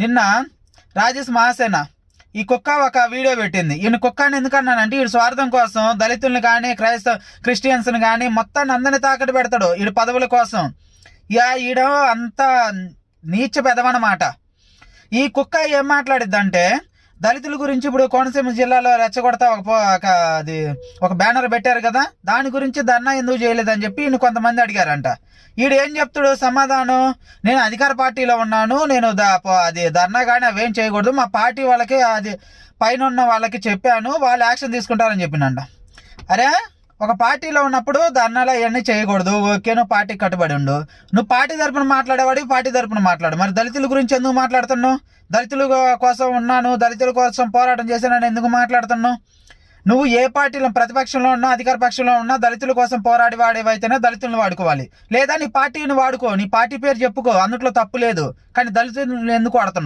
నిన్న రాజేష్ మహాసేన ఈ కుక్క ఒక వీడియో పెట్టింది. ఈయన కుక్కని ఎందుకన్నానంటే వీడు స్వార్థం కోసం దళితుల్ని కానీ క్రిస్టియన్స్ని కానీ మొత్తాన్ని అందరినీ తాకట్టు పెడతాడు వీడు పదవుల కోసం. ఈడ అంత నీచ పెదవన్నమాట. ఈ కుక్క ఏం మాట్లాడిద్దంటే దళితుల గురించి ఇప్పుడు కోనసీమ జిల్లాలో రెచ్చగొడతా ఒక బ్యానర్ పెట్టారు కదా, దాని గురించి ధర్నా ఎందుకు చేయలేదని చెప్పి ఈయన కొంతమంది అడిగారంట. ఈడు ఏం చెప్తాడు సమాధానం, నేను అధికార పార్టీలో ఉన్నాను, నేను ధర్నా కానీ అవేం చేయకూడదు, మా పార్టీ వాళ్ళకి పైన ఉన్న వాళ్ళకి చెప్పాను, వాళ్ళు యాక్షన్ తీసుకుంటారని చెప్పినంట. అరే ఒక పార్టీలో ఉన్నప్పుడు ధర్నాలు అవన్నీ చేయకూడదు, ఓకే నువ్వు పార్టీకి కట్టుబడి ఉండు. నువ్వు పార్టీ తరపున మాట్లాడేవాడి పార్టీ తరపున మాట్లాడు. మరి దళితుల గురించి ఎందుకు మాట్లాడుతున్నావు? దళితుల కోసం ఉన్నాను, దళితుల కోసం పోరాటం చేశానని ఎందుకు మాట్లాడుతున్నావు? నువ్వు ఏ పార్టీలో ప్రతిపక్షంలో ఉన్నా అధికార పక్షంలో ఉన్నా దళితుల కోసం పోరాడి వాడేవైతేనే దళితులను వాడుకోవాలి, లేదా నీ పార్టీని వాడుకో, నీ పార్టీ పేరు చెప్పుకో, అందుట్లో తప్పు లేదు. కానీ దళితులను ఎందుకు వాడుతున్నావు?